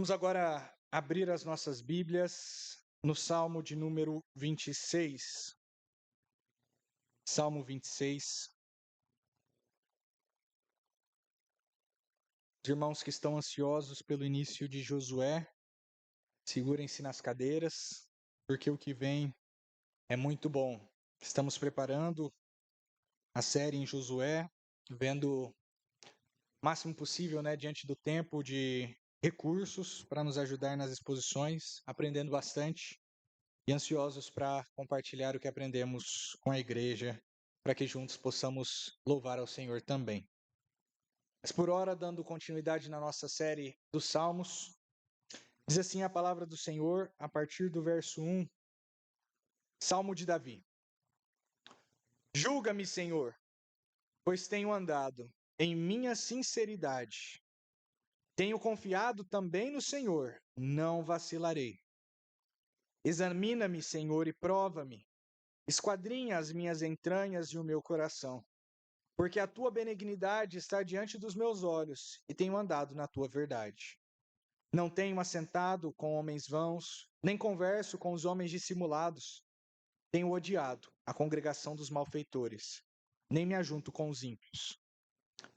Vamos agora abrir as nossas Bíblias no Salmo de número 26. Salmo 26. Os irmãos que estão ansiosos pelo início de Josué, segurem-se nas cadeiras, porque o que vem é muito bom. Estamos preparando a série em Josué, vendo o máximo possível, diante do tempo, de recursos para nos ajudar nas exposições, aprendendo bastante e ansiosos para compartilhar o que aprendemos com a igreja, para que juntos possamos louvar ao Senhor também. Mas por hora, dando continuidade na nossa série dos Salmos, diz assim a palavra do Senhor, a partir do verso 1, Salmo de Davi. Julga-me, Senhor, pois tenho andado em minha sinceridade. Tenho confiado também no Senhor, não vacilarei. Examina-me, Senhor, e prova-me. Esquadrinha as minhas entranhas e o meu coração, porque a tua benignidade está diante dos meus olhos e tenho andado na tua verdade. Não tenho assentado com homens vãos, nem converso com os homens dissimulados. Tenho odiado a congregação dos malfeitores, nem me ajunto com os ímpios.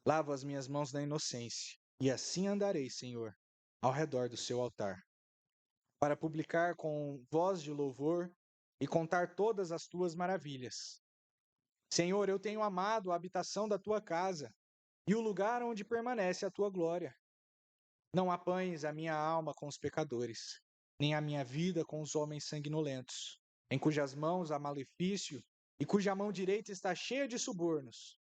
Lavo as minhas mãos na inocência, e assim andarei, Senhor, ao redor do seu altar, para publicar com voz de louvor e contar todas as tuas maravilhas. Senhor, eu tenho amado a habitação da tua casa e o lugar onde permanece a tua glória. Não apanhes a minha alma com os pecadores, nem a minha vida com os homens sanguinolentos, em cujas mãos há malefício e cuja mão direita está cheia de subornos.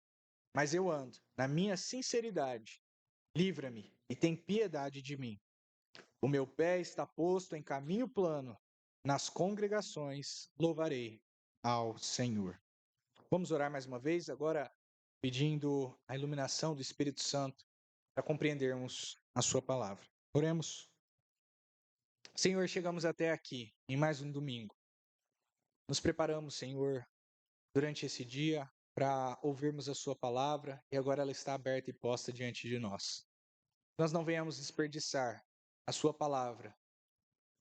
Mas eu ando na minha sinceridade. Livra-me e tem piedade de mim. O meu pé está posto em caminho plano. Nas congregações louvarei ao Senhor. Vamos orar mais uma vez, agora pedindo a iluminação do Espírito Santo para compreendermos a sua palavra. Oremos. Senhor, chegamos até aqui, em mais um domingo. Nos preparamos, Senhor, durante esse dia para ouvirmos a sua palavra e agora ela está aberta e posta diante de nós. Nós não venhamos desperdiçar a sua palavra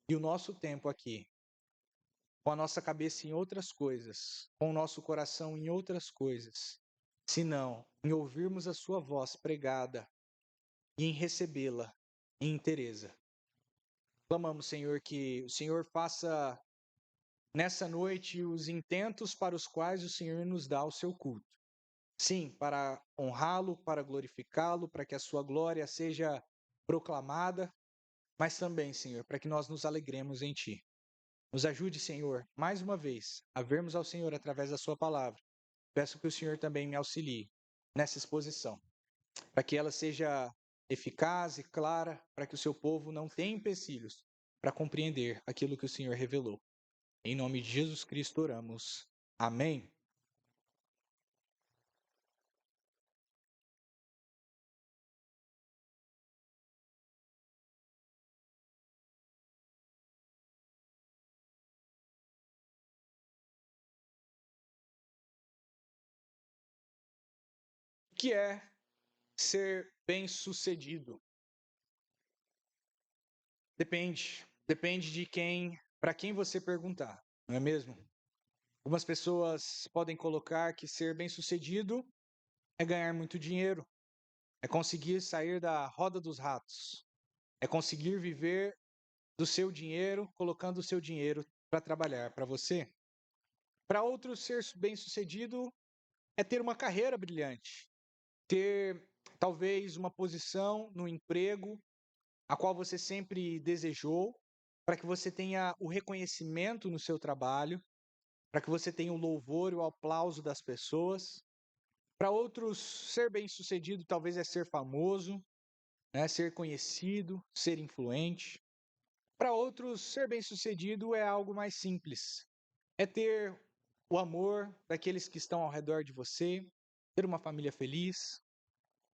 e o nosso tempo aqui, com a nossa cabeça em outras coisas, com o nosso coração em outras coisas, senão em ouvirmos a sua voz pregada e em recebê-la em inteireza. Clamamos, Senhor, que o Senhor faça nessa noite os intentos para os quais o Senhor nos dá o seu culto. Sim, para honrá-lo, para glorificá-lo, para que a sua glória seja proclamada, mas também, Senhor, para que nós nos alegremos em Ti. Nos ajude, Senhor, mais uma vez, a vermos ao Senhor através da sua palavra. Peço que o Senhor também me auxilie nessa exposição, para que ela seja eficaz e clara, para que o seu povo não tenha empecilhos para compreender aquilo que o Senhor revelou. Em nome de Jesus Cristo oramos. Amém. O que é ser bem-sucedido? Depende de para quem você perguntar, não é mesmo? Algumas pessoas podem colocar que ser bem-sucedido é ganhar muito dinheiro, é conseguir sair da roda dos ratos, é conseguir viver do seu dinheiro, colocando o seu dinheiro para trabalhar para você. Para outros, ser bem-sucedido é ter uma carreira brilhante, ter talvez uma posição no emprego a qual você sempre desejou, para que você tenha o reconhecimento no seu trabalho, para que você tenha o louvor e o aplauso das pessoas. Para outros, ser bem-sucedido talvez é ser famoso, ser conhecido, ser influente. Para outros, ser bem-sucedido é algo mais simples. É ter o amor daqueles que estão ao redor de você, ter uma família feliz.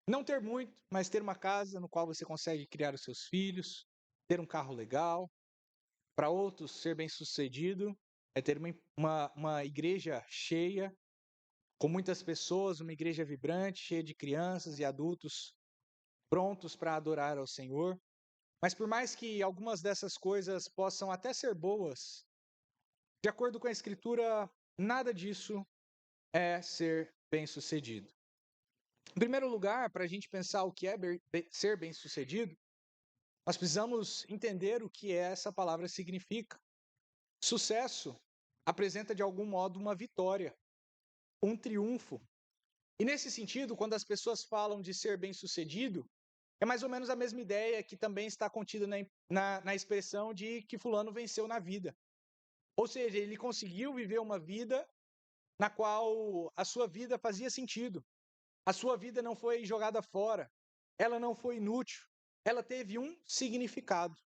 Não ter muito, mas ter uma casa no qual você consegue criar os seus filhos, ter um carro legal. Para outros, ser bem-sucedido é ter uma igreja cheia, com muitas pessoas, uma igreja vibrante, cheia de crianças e adultos prontos para adorar ao Senhor. Mas por mais que algumas dessas coisas possam até ser boas, de acordo com a Escritura, nada disso é ser bem-sucedido. Em primeiro lugar, para a gente pensar o que é ser bem-sucedido, nós precisamos entender o que essa palavra significa. Sucesso apresenta de algum modo uma vitória, um triunfo. E nesse sentido, quando as pessoas falam de ser bem-sucedido, é mais ou menos a mesma ideia que também está contida na expressão de que fulano venceu na vida. Ou seja, ele conseguiu viver uma vida na qual a sua vida fazia sentido. A sua vida não foi jogada fora, ela não foi inútil, ela teve um significado.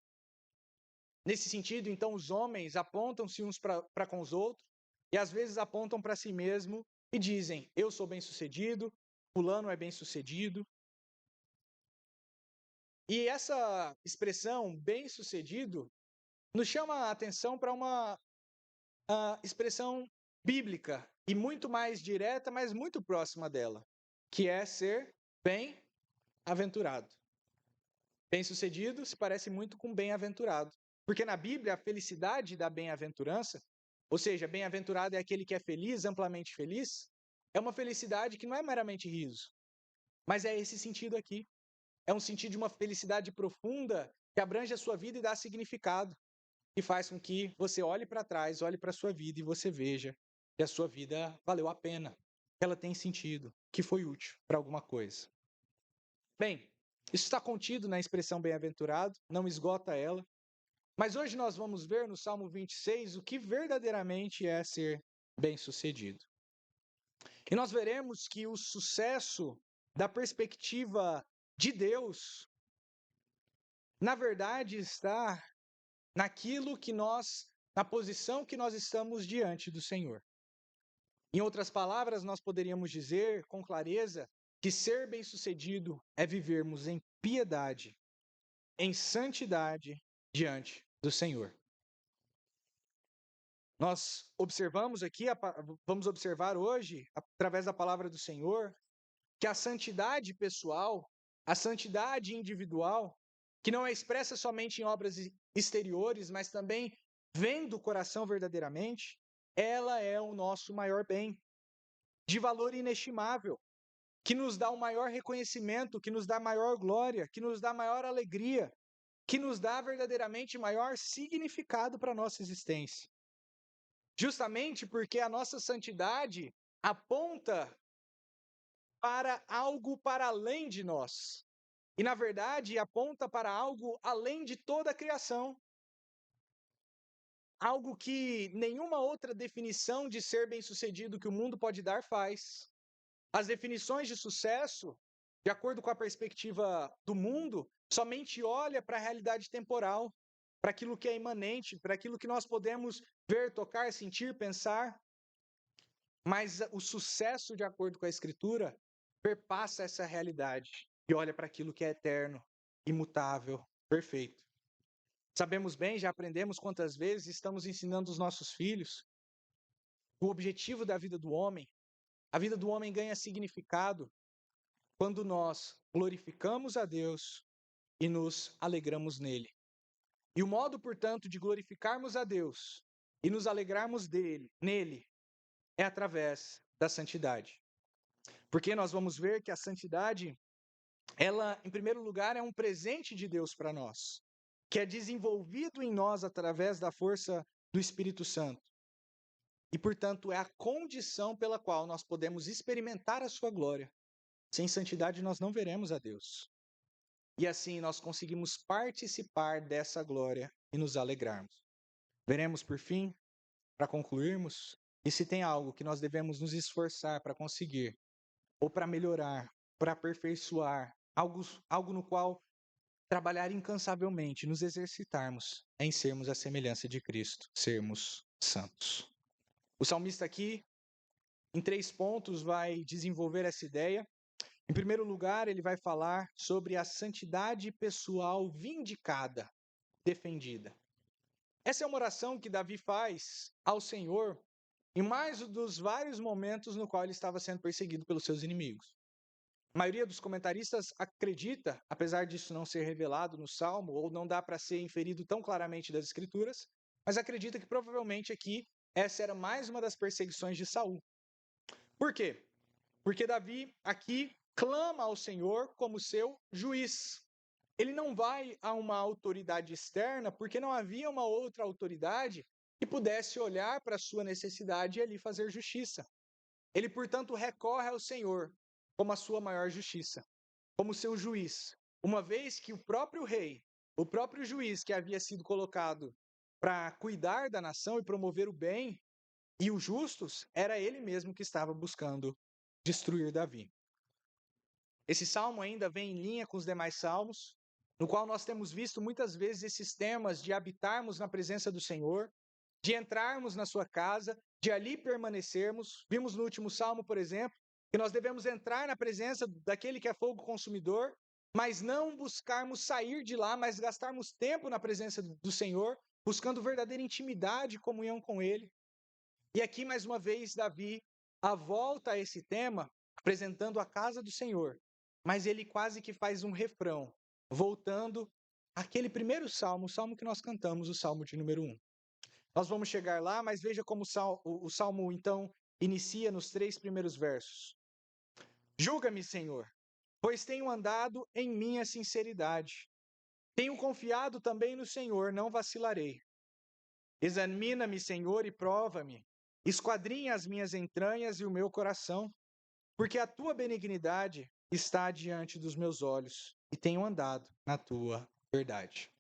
Nesse sentido, então, os homens apontam-se uns para com os outros e às vezes apontam para si mesmo e dizem: eu sou bem-sucedido, fulano é bem-sucedido. E essa expressão bem-sucedido nos chama a atenção para uma expressão bíblica e muito mais direta, mas muito próxima dela, que é ser bem-aventurado. Bem-sucedido se parece muito com bem-aventurado, porque na Bíblia a felicidade da bem-aventurança, ou seja, bem-aventurado é aquele que é feliz, amplamente feliz, é uma felicidade que não é meramente riso, mas é esse sentido aqui. É um sentido de uma felicidade profunda que abrange a sua vida e dá significado, e faz com que você olhe para trás, olhe para a sua vida e você veja que a sua vida valeu a pena, que ela tem sentido, que foi útil para alguma coisa. Bem, isso está contido na expressão bem-aventurado, não esgota ela, mas hoje nós vamos ver no Salmo 26 o que verdadeiramente é ser bem-sucedido. E nós veremos que o sucesso, da perspectiva de Deus, na verdade está na posição que nós estamos diante do Senhor. Em outras palavras, nós poderíamos dizer com clareza que ser bem-sucedido é vivermos em piedade, em santidade diante do Senhor. Nós observamos aqui, vamos observar hoje, através da palavra do Senhor, que a santidade pessoal, a santidade individual, que não é expressa somente em obras exteriores, mas também vem do coração verdadeiramente, ela é o nosso maior bem, de valor inestimável, que nos dá o maior reconhecimento, que nos dá maior glória, que nos dá maior alegria, que nos dá verdadeiramente maior significado para a nossa existência. Justamente porque a nossa santidade aponta para algo para além de nós. E, na verdade, aponta para algo além de toda a criação. Algo que nenhuma outra definição de ser bem-sucedido que o mundo pode dar faz. As definições de sucesso, de acordo com a perspectiva do mundo, somente olha para a realidade temporal, para aquilo que é imanente, para aquilo que nós podemos ver, tocar, sentir, pensar. Mas o sucesso, de acordo com a Escritura, perpassa essa realidade e olha para aquilo que é eterno, imutável, perfeito. Sabemos bem, já aprendemos quantas vezes estamos ensinando os nossos filhos o objetivo da vida do homem. A vida do homem ganha significado quando nós glorificamos a Deus e nos alegramos nele. E o modo, portanto, de glorificarmos a Deus e nos alegrarmos nele é através da santidade. Porque nós vamos ver que a santidade, ela, em primeiro lugar, é um presente de Deus para nós, que é desenvolvido em nós através da força do Espírito Santo. E, portanto, é a condição pela qual nós podemos experimentar a sua glória. Sem santidade, nós não veremos a Deus. E assim nós conseguimos participar dessa glória e nos alegrarmos. Veremos, por fim, para concluirmos, e se tem algo que nós devemos nos esforçar para conseguir, ou para melhorar, para aperfeiçoar, algo no qual trabalhar incansavelmente, nos exercitarmos, é em sermos a semelhança de Cristo, sermos santos. O salmista aqui, em 3 pontos, vai desenvolver essa ideia. Em primeiro lugar, ele vai falar sobre a santidade pessoal vindicada, defendida. Essa é uma oração que Davi faz ao Senhor em mais dos vários momentos no qual ele estava sendo perseguido pelos seus inimigos. A maioria dos comentaristas acredita, apesar disso não ser revelado no Salmo, ou não dá para ser inferido tão claramente das Escrituras, mas acredita que provavelmente aqui essa era mais uma das perseguições de Saul. Por quê? Porque Davi aqui clama ao Senhor como seu juiz. Ele não vai a uma autoridade externa, porque não havia uma outra autoridade que pudesse olhar para a sua necessidade e ali fazer justiça. Ele, portanto, recorre ao Senhor como a sua maior justiça, como seu juiz, uma vez que o próprio rei, o próprio juiz que havia sido colocado para cuidar da nação e promover o bem e os justos, era ele mesmo que estava buscando destruir Davi. Esse salmo ainda vem em linha com os demais salmos, no qual nós temos visto muitas vezes esses temas de habitarmos na presença do Senhor, de entrarmos na sua casa, de ali permanecermos. Vimos no último salmo, por exemplo, que nós devemos entrar na presença daquele que é fogo consumidor, mas não buscarmos sair de lá, mas gastarmos tempo na presença do Senhor, buscando verdadeira intimidade e comunhão com Ele. E aqui, mais uma vez, Davi volta a esse tema, apresentando a casa do Senhor, mas ele quase que faz um refrão, voltando àquele primeiro salmo, o salmo que nós cantamos, o salmo de número 1. Nós vamos chegar lá, mas veja como o salmo, então, inicia nos 3 primeiros versos. Julga-me, Senhor, pois tenho andado em minha sinceridade. Tenho confiado também no Senhor, não vacilarei. Examina-me, Senhor, e prova-me. Esquadrinha as minhas entranhas e o meu coração, porque a tua benignidade está diante dos meus olhos e tenho andado na tua verdade.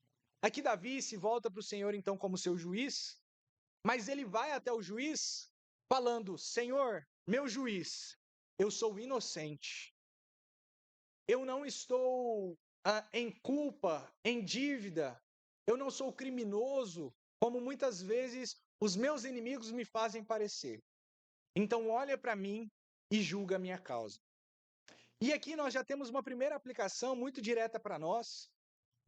Aqui Davi se volta para o Senhor então como seu juiz, mas ele vai até o juiz falando: Senhor, meu juiz, eu sou inocente. Eu não estou em culpa, em dívida. Eu não sou criminoso, como muitas vezes os meus inimigos me fazem parecer. Então olha para mim e julga a minha causa. E aqui nós já temos uma primeira aplicação muito direta para nós,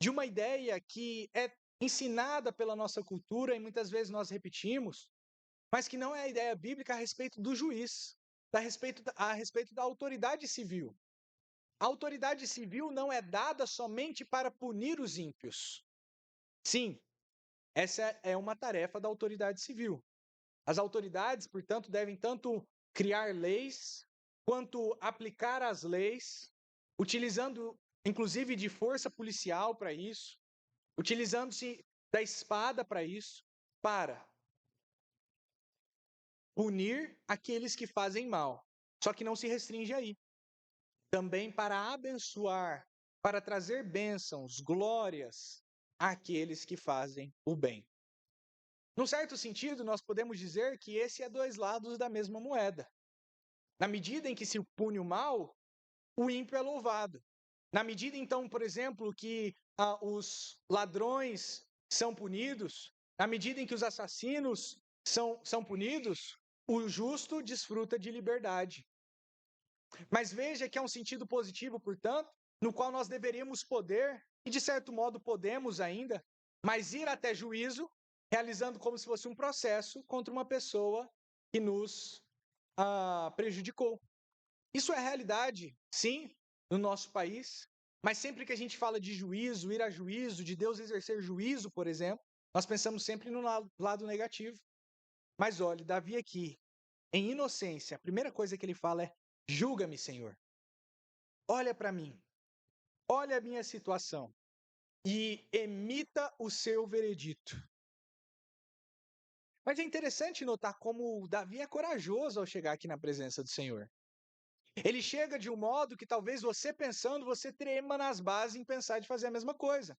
de uma ideia que é ensinada pela nossa cultura e muitas vezes nós repetimos, mas que não é a ideia bíblica a respeito do juiz, a respeito da autoridade civil. A autoridade civil não é dada somente para punir os ímpios. Sim, essa é uma tarefa da autoridade civil. As autoridades, portanto, devem tanto criar leis, quanto aplicar as leis, utilizando inclusive de força policial para isso, utilizando-se da espada para isso, para punir aqueles que fazem mal. Só que não se restringe aí. Também para abençoar, para trazer bênçãos, glórias àqueles que fazem o bem. Num certo sentido, nós podemos dizer que esse é dois lados da mesma moeda. Na medida em que se pune o mal, o ímpio é louvado. Na medida, então, por exemplo, que os ladrões são punidos, na medida em que os assassinos são punidos, o justo desfruta de liberdade. Mas veja que é um sentido positivo, portanto, no qual nós deveríamos poder, e de certo modo podemos ainda, mas ir até juízo, realizando como se fosse um processo contra uma pessoa que nos prejudicou. Isso é realidade, sim, no nosso país, mas sempre que a gente fala de juízo, ir a juízo, de Deus exercer juízo, por exemplo, nós pensamos sempre no lado negativo. Mas olhe, Davi aqui, em inocência, a primeira coisa que ele fala é: julga-me, Senhor. Olha para mim, olha a minha situação e emita o seu veredito. Mas é interessante notar como Davi é corajoso ao chegar aqui na presença do Senhor. Ele chega de um modo que talvez você pensando, você trema nas bases em pensar de fazer a mesma coisa.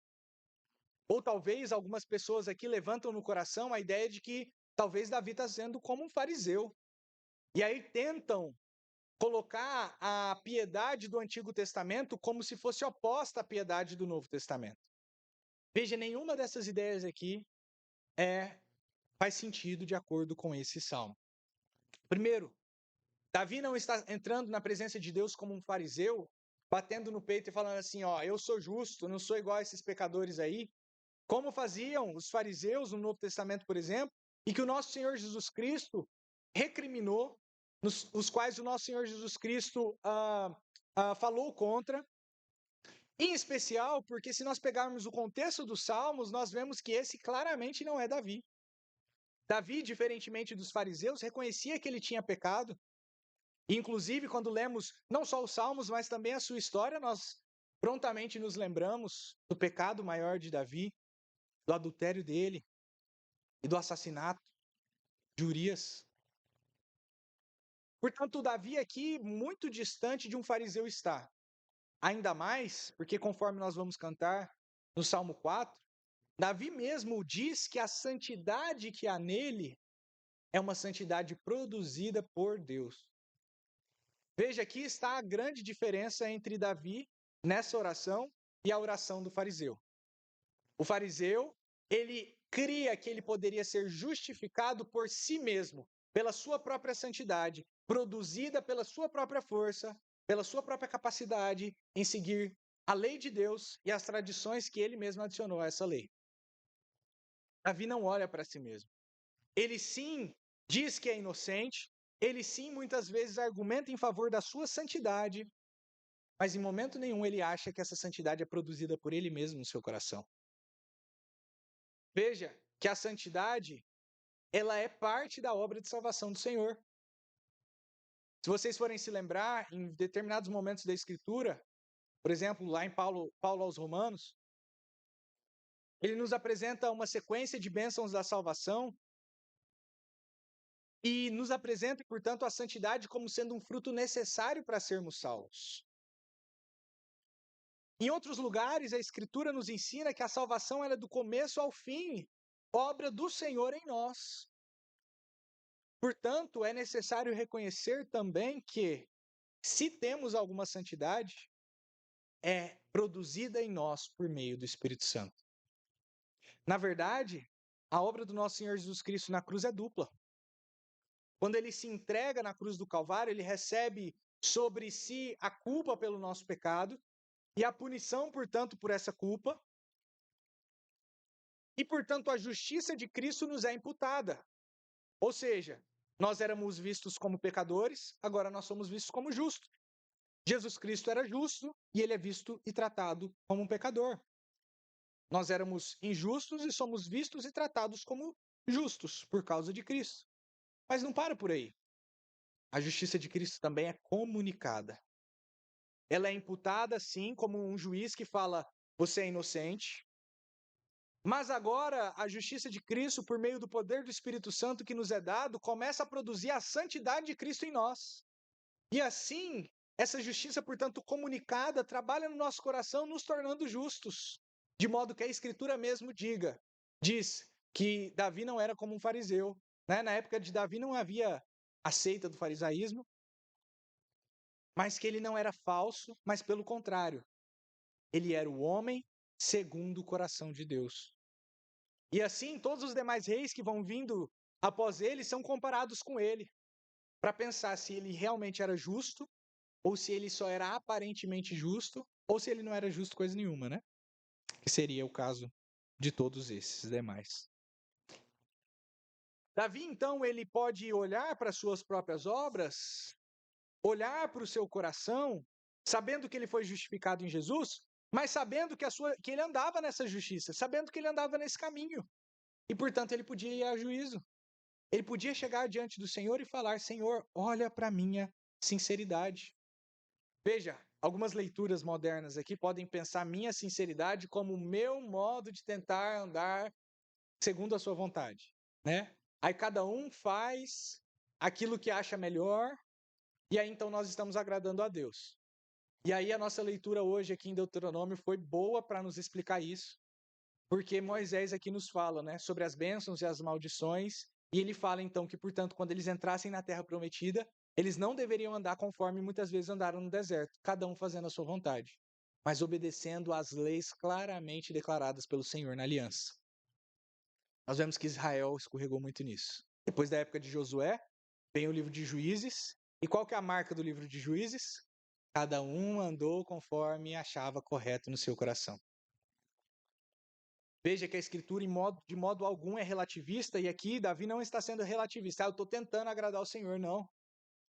Ou talvez algumas pessoas aqui levantam no coração a ideia de que talvez Davi está sendo como um fariseu. E aí tentam colocar a piedade do Antigo Testamento como se fosse oposta à piedade do Novo Testamento. Veja, nenhuma dessas ideias aqui faz sentido de acordo com esse salmo. Primeiro, Davi não está entrando na presença de Deus como um fariseu, batendo no peito e falando assim, ó, eu sou justo, não sou igual a esses pecadores aí, como faziam os fariseus no Novo Testamento, por exemplo, e que o nosso Senhor Jesus Cristo recriminou, os quais o nosso Senhor Jesus Cristo falou contra, em especial porque se nós pegarmos o contexto dos Salmos, nós vemos que esse claramente não é Davi. Davi, diferentemente dos fariseus, reconhecia que ele tinha pecado. Inclusive, quando lemos não só os Salmos, mas também a sua história, nós prontamente nos lembramos do pecado maior de Davi, do adultério dele e do assassinato de Urias. Portanto, Davi aqui muito distante de um fariseu está. Ainda mais porque, conforme nós vamos cantar no Salmo 4, Davi mesmo diz que a santidade que há nele é uma santidade produzida por Deus. Veja, aqui está a grande diferença entre Davi nessa oração e a oração do fariseu. O fariseu, ele cria que ele poderia ser justificado por si mesmo, pela sua própria santidade, produzida pela sua própria força, pela sua própria capacidade em seguir a lei de Deus e as tradições que ele mesmo adicionou a essa lei. Davi não olha para si mesmo. Ele sim diz que é inocente, ele sim muitas vezes argumenta em favor da sua santidade, mas em momento nenhum ele acha que essa santidade é produzida por ele mesmo no seu coração. Veja que a santidade, ela é parte da obra de salvação do Senhor. Se vocês forem se lembrar, em determinados momentos da Escritura, por exemplo, lá em Paulo aos Romanos, ele nos apresenta uma sequência de bênçãos da salvação e nos apresenta, portanto, a santidade como sendo um fruto necessário para sermos salvos. Em outros lugares, a Escritura nos ensina que a salvação é do começo ao fim, obra do Senhor em nós. Portanto, é necessário reconhecer também que, se temos alguma santidade, é produzida em nós por meio do Espírito Santo. Na verdade, a obra do nosso Senhor Jesus Cristo na cruz é dupla. Quando ele se entrega na cruz do Calvário, ele recebe sobre si a culpa pelo nosso pecado e a punição, portanto, por essa culpa. E, portanto, a justiça de Cristo nos é imputada. Ou seja, nós éramos vistos como pecadores, agora nós somos vistos como justos. Jesus Cristo era justo e ele é visto e tratado como um pecador. Nós éramos injustos e somos vistos e tratados como justos por causa de Cristo. Mas não para por aí. A justiça de Cristo também é comunicada. Ela é imputada, sim, como um juiz que fala: você é inocente. Mas agora a justiça de Cristo, por meio do poder do Espírito Santo que nos é dado, começa a produzir a santidade de Cristo em nós. E assim, essa justiça, portanto, comunicada, trabalha no nosso coração, nos tornando justos. De modo que a Escritura mesmo diz que Davi não era como um fariseu. Né? Na época de Davi não havia a seita do farisaísmo, mas que ele não era falso, mas pelo contrário, ele era o homem segundo o coração de Deus. E assim, todos os demais reis que vão vindo após ele são comparados com ele, para pensar se ele realmente era justo, ou se ele só era aparentemente justo, ou se ele não era justo coisa nenhuma, né? Que seria o caso de todos esses demais. Davi, então, ele pode olhar para suas próprias obras, olhar para o seu coração, sabendo que ele foi justificado em Jesus, mas sabendo que ele andava nessa justiça, sabendo que ele andava nesse caminho. E, portanto, ele podia ir a juízo. Ele podia chegar diante do Senhor e falar: Senhor, olha para a minha sinceridade. Veja, algumas leituras modernas aqui podem pensar minha sinceridade como o meu modo de tentar andar segundo a sua vontade, né? Aí cada um faz aquilo que acha melhor, e aí então nós estamos agradando a Deus. E aí a nossa leitura hoje aqui em Deuteronômio foi boa para nos explicar isso, porque Moisés aqui nos fala, né, sobre as bênçãos e as maldições, e ele fala então que, portanto, quando eles entrassem na terra prometida, eles não deveriam andar conforme muitas vezes andaram no deserto, cada um fazendo a sua vontade, mas obedecendo às leis claramente declaradas pelo Senhor na aliança. Nós vemos que Israel escorregou muito nisso. Depois da época de Josué, vem o livro de Juízes, e qual que é a marca do livro de Juízes? Cada um andou conforme achava correto no seu coração. Veja que a Escritura, de modo algum, é relativista, e aqui Davi não está sendo relativista. Eu estou tentando agradar o Senhor, não.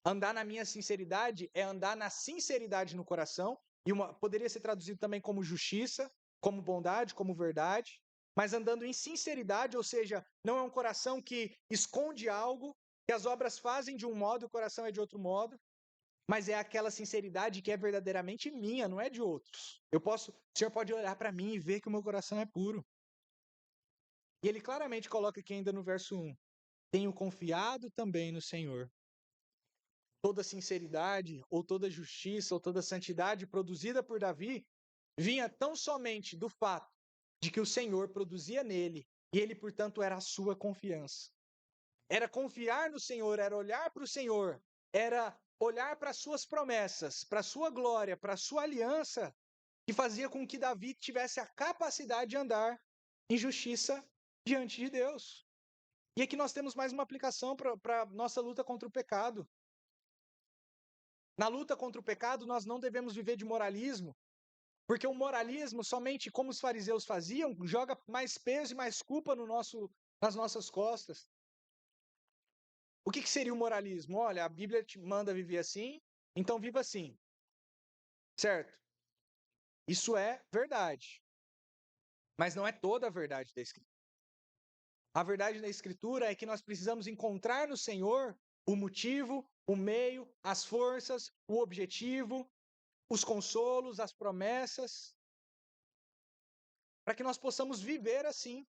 Andar na minha sinceridade é andar na sinceridade no coração, e poderia ser traduzido também como justiça, como bondade, como verdade, mas andando em sinceridade, ou seja, não é um coração que esconde algo, que as obras fazem de um modo e o coração é de outro modo, mas é aquela sinceridade que é verdadeiramente minha, não é de outros. O Senhor pode olhar para mim e ver que o meu coração é puro. E ele claramente coloca aqui ainda no verso 1: tenho confiado também no Senhor. Toda sinceridade, ou toda justiça, ou toda santidade produzida por Davi vinha tão somente do fato de que o Senhor produzia nele e ele, portanto, era a sua confiança. Era confiar no Senhor, era olhar para o Senhor, era olhar para as suas promessas, para a sua glória, para a sua aliança, que fazia com que Davi tivesse a capacidade de andar em justiça diante de Deus. E aqui nós temos mais uma aplicação para a nossa luta contra o pecado. Na luta contra o pecado, nós não devemos viver de moralismo, porque o moralismo, somente como os fariseus faziam, joga mais peso e mais culpa nas nossas costas. O que seria o moralismo? Olha, a Bíblia te manda viver assim, então viva assim. Certo? Isso é verdade. Mas não é toda a verdade da Escritura. A verdade da Escritura é que nós precisamos encontrar no Senhor o motivo, o meio, as forças, o objetivo, os consolos, as promessas, para que nós possamos viver assim.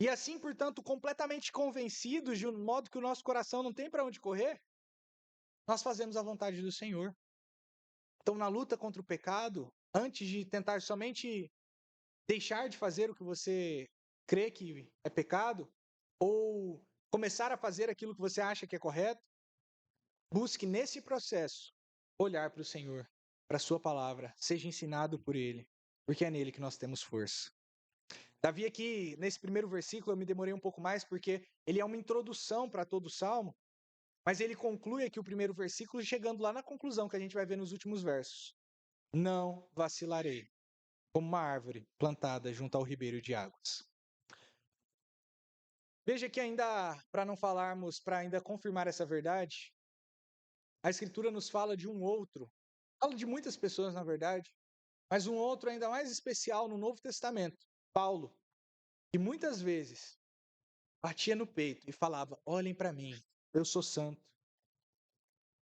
E assim, portanto, completamente convencidos de um modo que o nosso coração não tem para onde correr, nós fazemos a vontade do Senhor. Então, na luta contra o pecado, antes de tentar somente deixar de fazer o que você crê que é pecado, ou começar a fazer aquilo que você acha que é correto, busque nesse processo olhar para o Senhor, para a sua palavra, seja ensinado por Ele, porque é nele que nós temos força. Davi aqui, nesse primeiro versículo, eu me demorei um pouco mais, porque ele é uma introdução para todo o Salmo, mas ele conclui aqui o primeiro versículo, chegando lá na conclusão que a gente vai ver nos últimos versos. Não vacilarei, como uma árvore plantada junto ao ribeiro de águas. Veja que ainda, para não falarmos, para ainda confirmar essa verdade, a Escritura nos fala de um outro, fala de muitas pessoas, na verdade, mas um outro ainda mais especial no Novo Testamento, Paulo, que muitas vezes batia no peito e falava: olhem para mim, eu sou santo.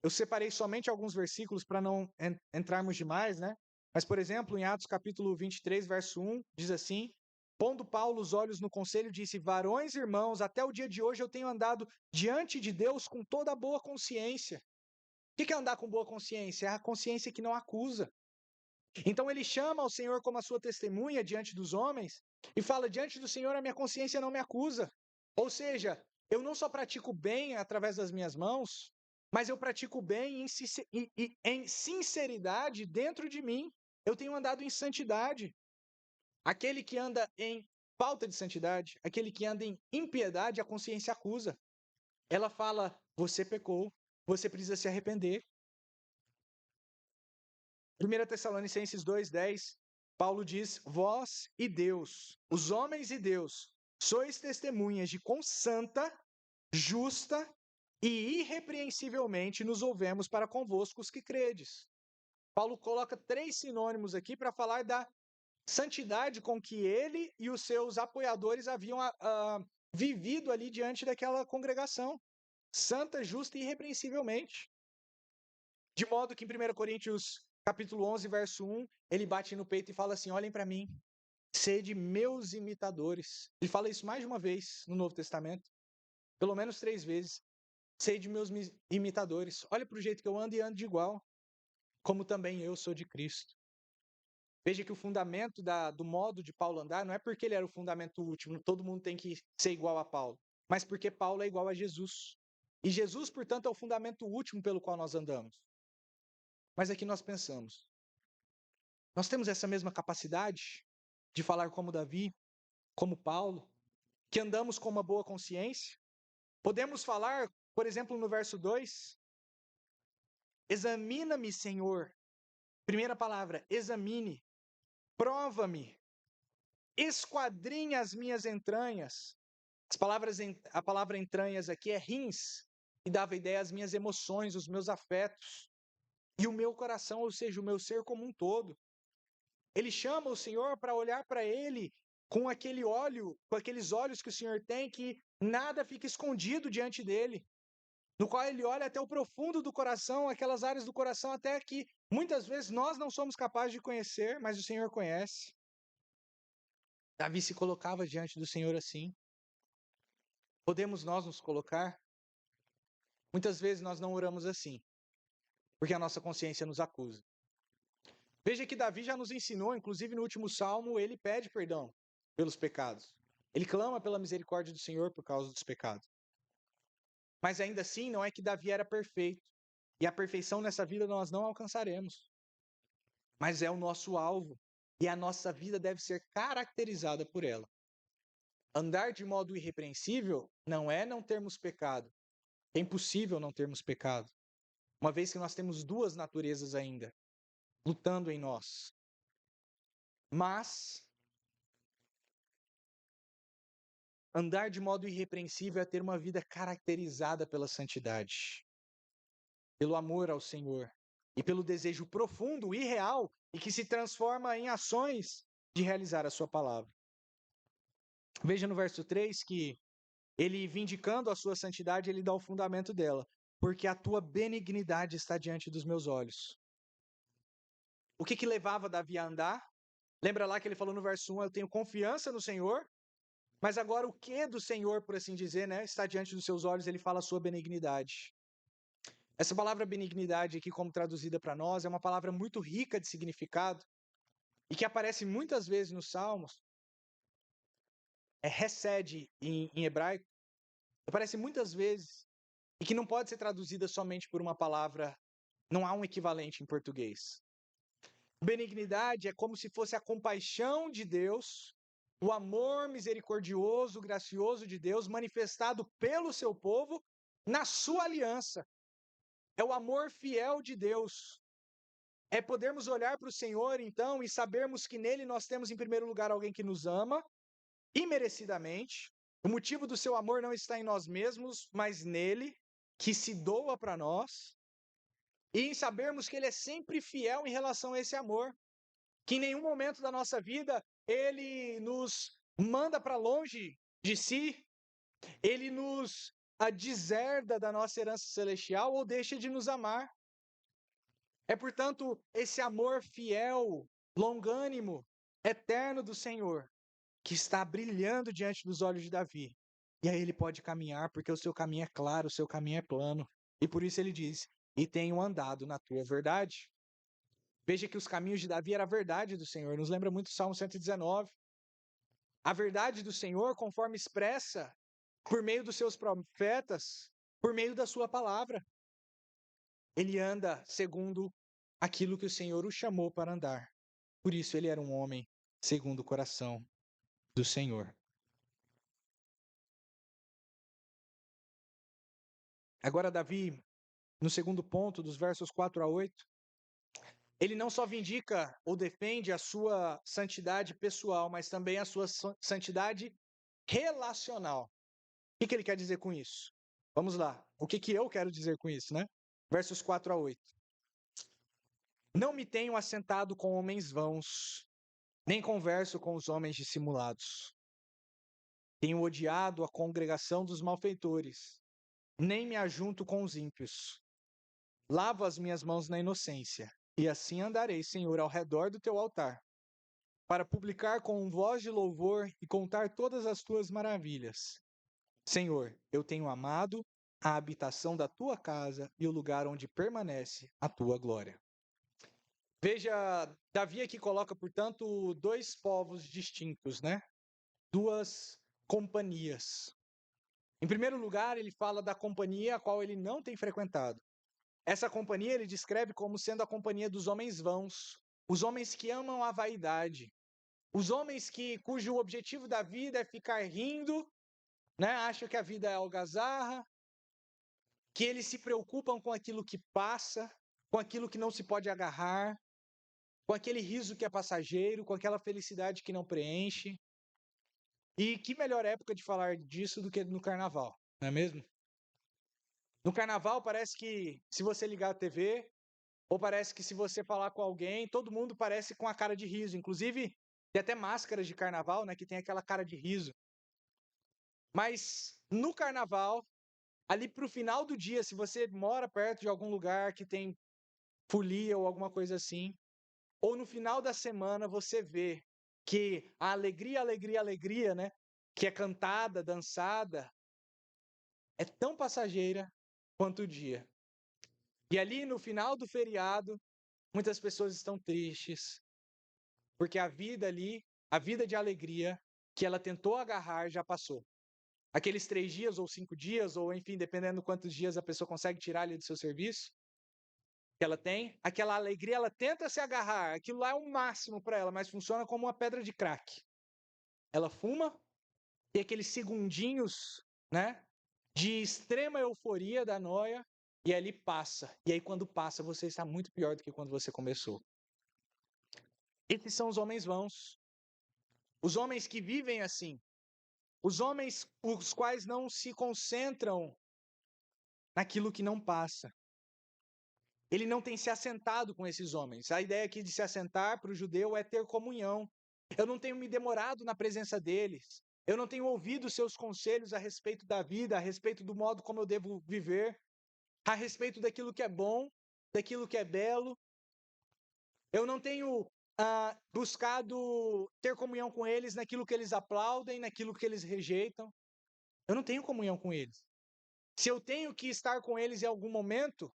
Eu separei somente alguns versículos para não entrarmos demais, né? Mas, por exemplo, em Atos capítulo 23, verso 1, diz assim: pondo Paulo os olhos no conselho, disse: varões e irmãos, até o dia de hoje eu tenho andado diante de Deus com toda a boa consciência. O que é andar com boa consciência? É a consciência que não acusa. Então ele chama ao Senhor como a sua testemunha diante dos homens e fala: diante do Senhor a minha consciência não me acusa. Ou seja, eu não só pratico bem através das minhas mãos, mas eu pratico bem em sinceridade dentro de mim. Eu tenho andado em santidade. Aquele que anda em falta de santidade, aquele que anda em impiedade, a consciência acusa. Ela fala: você pecou, você precisa se arrepender. 1 Tessalonicenses 2,10, Paulo diz: vós e Deus, os homens e Deus, sois testemunhas de quão santa, justa e irrepreensivelmente nos ouvemos para convosco os que credes. Paulo coloca 3 sinônimos aqui para falar da santidade com que ele e os seus apoiadores haviam vivido ali diante daquela congregação. Santa, justa e irrepreensivelmente. De modo que em 1 Coríntios capítulo 11, verso 1, ele bate no peito e fala assim: olhem para mim, sede meus imitadores. Ele fala isso mais de uma vez no Novo Testamento, pelo menos 3 vezes. Sede meus imitadores. Olha para o jeito que eu ando e ando de igual, como também eu sou de Cristo. Veja que o fundamento do modo de Paulo andar não é porque ele era o fundamento último, todo mundo tem que ser igual a Paulo, mas porque Paulo é igual a Jesus. E Jesus, portanto, é o fundamento último pelo qual nós andamos. Mas aqui nós pensamos, nós temos essa mesma capacidade de falar como Davi, como Paulo, que andamos com uma boa consciência? Podemos falar, por exemplo, no verso 2, examina-me, Senhor. Primeira palavra, examine, prova-me, esquadrinha as minhas entranhas. A palavra entranhas aqui é rins. e dava ideia às minhas emoções, os meus afetos e o meu coração, ou seja, o meu ser como um todo. Ele chama o Senhor para olhar para ele com aquele olho, com aqueles olhos que o Senhor tem, que nada fica escondido diante dele, no qual ele olha até o profundo do coração, aquelas áreas do coração até que muitas vezes nós não somos capazes de conhecer, mas o Senhor conhece. Davi se colocava diante do Senhor assim. Podemos nós nos colocar? Muitas vezes nós não oramos assim, porque a nossa consciência nos acusa. Veja que Davi já nos ensinou, inclusive no último salmo, ele pede perdão pelos pecados. Ele clama pela misericórdia do Senhor por causa dos pecados. Mas ainda assim, não é que Davi era perfeito. E a perfeição nessa vida nós não alcançaremos. Mas é o nosso alvo. E a nossa vida deve ser caracterizada por ela. Andar de modo irrepreensível não é não termos pecado. É impossível não termos pecado. Uma vez que nós temos duas naturezas ainda, lutando em nós. Mas andar de modo irrepreensível é ter uma vida caracterizada pela santidade, pelo amor ao Senhor e pelo desejo profundo e real e que se transforma em ações de realizar a sua palavra. Veja no verso 3 que ele, vindicando a sua santidade, ele dá o fundamento dela. Porque a tua benignidade está diante dos meus olhos. O que levava Davi a andar? Lembra lá que ele falou no verso 1, eu tenho confiança no Senhor, mas agora o que do Senhor, por assim dizer, né, está diante dos seus olhos, ele fala a sua benignidade. Essa palavra benignidade aqui, como traduzida para nós, é uma palavra muito rica de significado e que aparece muitas vezes nos Salmos. É hesed em hebraico. Aparece muitas vezes e que não pode ser traduzida somente por uma palavra, não há um equivalente em português. Benignidade é como se fosse a compaixão de Deus, o amor misericordioso, gracioso de Deus manifestado pelo seu povo na sua aliança. É o amor fiel de Deus. É podermos olhar para o Senhor, então, e sabermos que nele nós temos, em primeiro lugar, alguém que nos ama, imerecidamente. O motivo do seu amor não está em nós mesmos, mas nele, que se doa para nós. E em sabermos que ele é sempre fiel em relação a esse amor. Que em nenhum momento da nossa vida ele nos manda para longe de si, ele nos deserda da nossa herança celestial ou deixa de nos amar. É, portanto, esse amor fiel, longânimo, eterno do Senhor, que está brilhando diante dos olhos de Davi. E aí ele pode caminhar, porque o seu caminho é claro, o seu caminho é plano. E por isso ele diz: e tenho andado na tua verdade. Veja que os caminhos de Davi era a verdade do Senhor. Nos lembra muito o Salmo 119. A verdade do Senhor, conforme expressa por meio dos seus profetas, por meio da sua palavra. Ele anda segundo aquilo que o Senhor o chamou para andar. Por isso ele era um homem segundo o coração do Senhor. Agora, Davi, no segundo ponto, dos versos 4 a 8, ele não só vindica ou defende a sua santidade pessoal, mas também a sua santidade relacional. O que ele quer dizer com isso? Vamos lá. O que eu quero dizer com isso, né? Versos 4 a 8. Não me tenho assentado com homens vãos, nem converso com os homens dissimulados. Tenho odiado a congregação dos malfeitores, nem me ajunto com os ímpios. Lavo as minhas mãos na inocência, e assim andarei, Senhor, ao redor do teu altar, para publicar com voz de louvor e contar todas as tuas maravilhas. Senhor, eu tenho amado a habitação da tua casa e o lugar onde permanece a tua glória. Veja, Davi aqui coloca, portanto, dois povos distintos, né? Duas companhias. Em primeiro lugar, ele fala da companhia a qual ele não tem frequentado. Essa companhia ele descreve como sendo a companhia dos homens vãos, os homens que amam a vaidade, os homens cujo objetivo da vida é ficar rindo, né? Acham que a vida é algazarra, que eles se preocupam com aquilo que passa, com aquilo que não se pode agarrar, com aquele riso que é passageiro, com aquela felicidade que não preenche. E que melhor época de falar disso do que no carnaval, não é mesmo? No carnaval parece que se você ligar a TV, ou parece que se você falar com alguém, todo mundo parece com a cara de riso. Inclusive, tem até máscaras de carnaval, né, que tem aquela cara de riso. Mas no carnaval, ali pro final do dia, se você mora perto de algum lugar que tem folia ou alguma coisa assim, ou no final da semana você vê que a alegria, alegria, alegria, né, que é cantada, dançada, é tão passageira quanto o dia. E ali no final do feriado, muitas pessoas estão tristes, porque a vida ali, a vida de alegria que ela tentou agarrar já passou. Aqueles 3 dias ou 5 dias, ou enfim, dependendo quantos dias a pessoa consegue tirar ali do seu serviço, que ela tem, aquela alegria, ela tenta se agarrar, aquilo lá é o máximo para ela, mas funciona como uma pedra de crack. Ela fuma, e aqueles segundinhos, né, de extrema euforia da noia, e ali passa. E aí quando passa, você está muito pior do que quando você começou. Esses são os homens vãos. Os homens que vivem assim. Os homens os quais não se concentram naquilo que não passa. Ele não tem se assentado com esses homens. A ideia aqui de se assentar para o judeu é ter comunhão. Eu não tenho me demorado na presença deles. Eu não tenho ouvido seus conselhos a respeito da vida, a respeito do modo como eu devo viver, a respeito daquilo que é bom, daquilo que é belo. Eu não tenho buscado ter comunhão com eles naquilo que eles aplaudem, naquilo que eles rejeitam. Eu não tenho comunhão com eles. Se eu tenho que estar com eles em algum momento,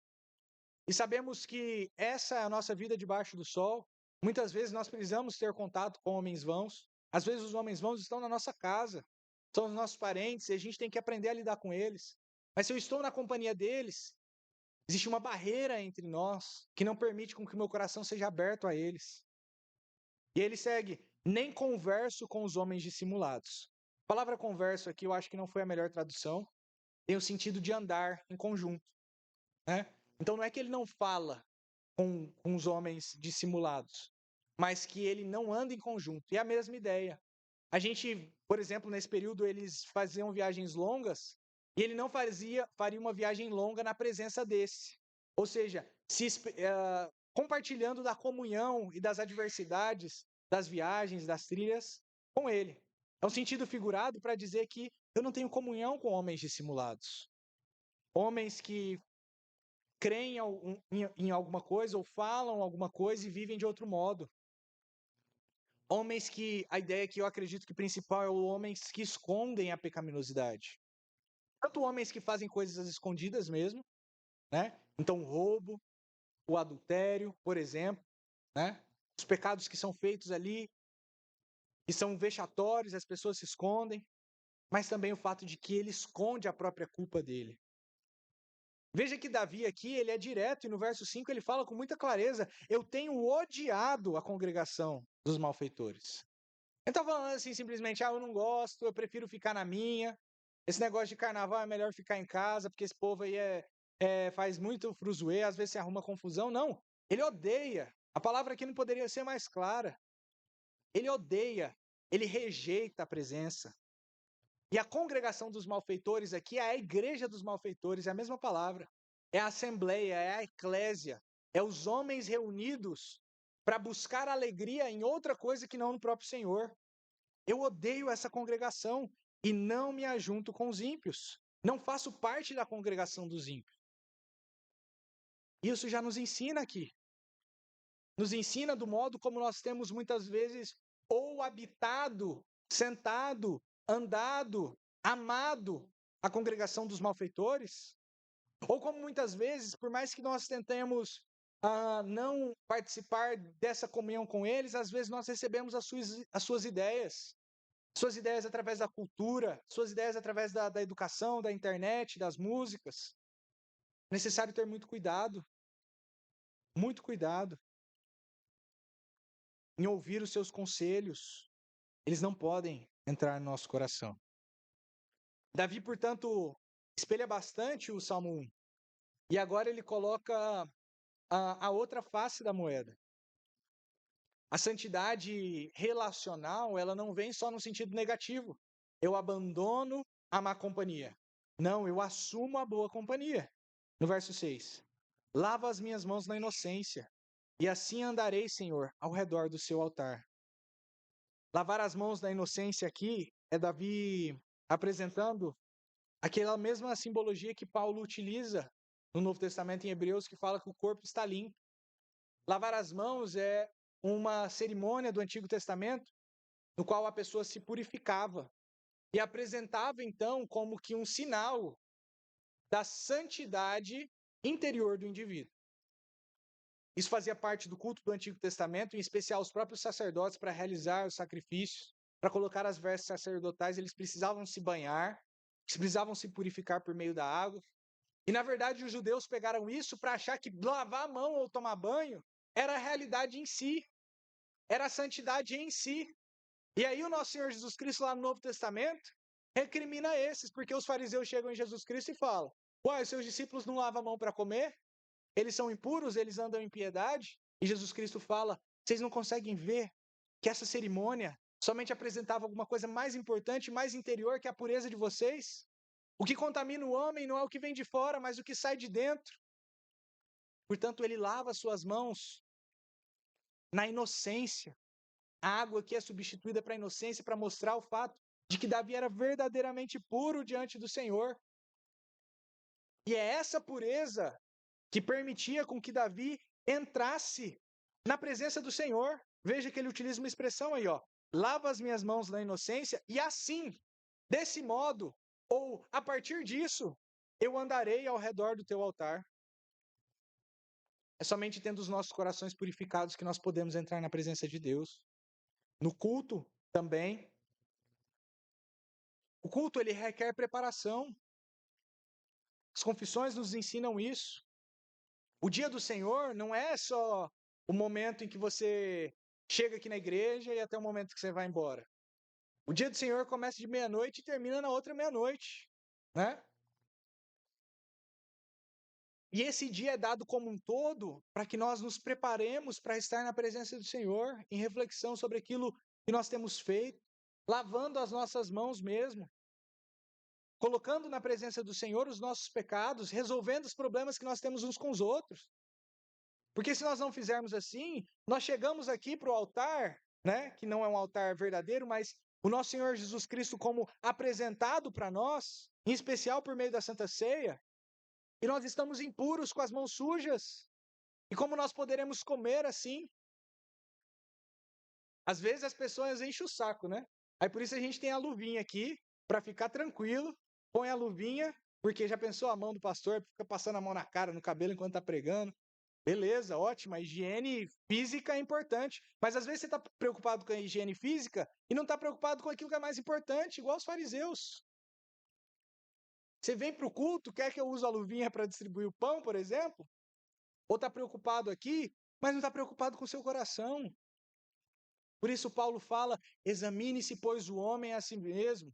e sabemos que essa é a nossa vida debaixo do sol, muitas vezes nós precisamos ter contato com homens vãos. Às vezes os homens vãos estão na nossa casa, são os nossos parentes, e a gente tem que aprender a lidar com eles. Mas se eu estou na companhia deles, existe uma barreira entre nós que não permite com que o meu coração seja aberto a eles. E ele segue, nem converso com os homens dissimulados. A palavra converso aqui eu acho que não foi a melhor tradução, tem o sentido de andar em conjunto, né? Então não é que ele não fala com os homens dissimulados, mas que ele não anda em conjunto. E a mesma ideia. A gente, por exemplo, nesse período eles faziam viagens longas e ele não faria uma viagem longa na presença desse. Ou seja, compartilhando da comunhão e das adversidades das viagens, das trilhas com ele. É um sentido figurado para dizer que eu não tenho comunhão com homens dissimulados. Homens que creem em alguma coisa ou falam alguma coisa e vivem de outro modo. Homens que, a ideia que eu acredito que principal é o homens que escondem a pecaminosidade. Tanto homens que fazem coisas escondidas mesmo, né? Então, o roubo, o adultério, por exemplo, né? Os pecados que são feitos ali, que são vexatórios, as pessoas se escondem, mas também o fato de que ele esconde a própria culpa dele. Veja que Davi aqui, ele é direto, e no verso 5 ele fala com muita clareza, eu tenho odiado a congregação dos malfeitores. Ele está falando assim, simplesmente, eu não gosto, eu prefiro ficar na minha, esse negócio de carnaval é melhor ficar em casa, porque esse povo aí faz muito fruzuê, às vezes se arruma confusão. Não, ele odeia. A palavra aqui não poderia ser mais clara. Ele odeia, ele rejeita a presença. E a congregação dos malfeitores aqui é a igreja dos malfeitores, é a mesma palavra. É a assembleia, é a eclésia, é os homens reunidos para buscar alegria em outra coisa que não no próprio Senhor. Eu odeio essa congregação e não me ajunto com os ímpios. Não faço parte da congregação dos ímpios. Isso já nos ensina aqui. Nos ensina do modo como nós temos muitas vezes ou habitado, sentado, andado, amado a congregação dos malfeitores, ou como muitas vezes, por mais que nós tentemos não participar dessa comunhão com eles, às vezes nós recebemos as suas ideias através da cultura, suas ideias através da educação, da internet, das músicas. É necessário ter muito cuidado em ouvir os seus conselhos. Eles não podem entrar no nosso coração. Davi, portanto, espelha bastante o Salmo 1. E agora ele coloca a outra face da moeda. A santidade relacional, ela não vem só no sentido negativo. Eu abandono a má companhia. Não, eu assumo a boa companhia. No verso 6. Lava as minhas mãos na inocência, e assim andarei, Senhor, ao redor do seu altar. Lavar as mãos na inocência aqui é Davi apresentando aquela mesma simbologia que Paulo utiliza no Novo Testamento em Hebreus, que fala que o corpo está limpo. Lavar as mãos é uma cerimônia do Antigo Testamento no qual a pessoa se purificava e apresentava então como que um sinal da santidade interior do indivíduo. Isso fazia parte do culto do Antigo Testamento, em especial os próprios sacerdotes, para realizar os sacrifícios, para colocar as vestes sacerdotais, eles precisavam se banhar, eles precisavam se purificar por meio da água. E na verdade os judeus pegaram isso para achar que lavar a mão ou tomar banho era a realidade em si, era a santidade em si. E aí o nosso Senhor Jesus Cristo lá no Novo Testamento recrimina esses, porque os fariseus chegam em Jesus Cristo e falam: uai, os seus discípulos não lavam a mão para comer? Eles são impuros, eles andam em piedade? E Jesus Cristo fala: vocês não conseguem ver que essa cerimônia somente apresentava alguma coisa mais importante, mais interior que a pureza de vocês? O que contamina o homem não é o que vem de fora, mas o que sai de dentro. Portanto, ele lava suas mãos na inocência. A água aqui é substituída para a inocência para mostrar o fato de que Davi era verdadeiramente puro diante do Senhor. E é essa pureza que permitia com que Davi entrasse na presença do Senhor. Veja que ele utiliza uma expressão aí, ó. Lava as minhas mãos na inocência e assim, desse modo, ou a partir disso, eu andarei ao redor do teu altar. É somente tendo os nossos corações purificados que nós podemos entrar na presença de Deus. No culto também. O culto ele requer preparação. As confissões nos ensinam isso. O dia do Senhor não é só o momento em que você chega aqui na igreja e até o momento que você vai embora. O dia do Senhor começa de meia-noite e termina na outra meia-noite, né? E esse dia é dado como um todo para que nós nos preparemos para estar na presença do Senhor, em reflexão sobre aquilo que nós temos feito, lavando as nossas mãos mesmo, colocando na presença do Senhor os nossos pecados, resolvendo os problemas que nós temos uns com os outros. Porque se nós não fizermos assim, nós chegamos aqui para o altar, né, que não é um altar verdadeiro, mas o nosso Senhor Jesus Cristo como apresentado para nós, em especial por meio da Santa Ceia, e nós estamos impuros com as mãos sujas. E como nós poderemos comer assim? Às vezes as pessoas enchem o saco, né? Aí por isso a gente tem a luvinha aqui, para ficar tranquilo, põe a luvinha, porque já pensou a mão do pastor, fica passando a mão na cara, no cabelo enquanto está pregando. Beleza, ótimo, a higiene física é importante, mas às vezes você está preocupado com a higiene física e não está preocupado com aquilo que é mais importante, igual os fariseus. Você vem para o culto, quer que eu use a luvinha para distribuir o pão, por exemplo? Ou está preocupado aqui, mas não está preocupado com o seu coração. Por isso Paulo fala, examine-se, pois, o homem a si mesmo.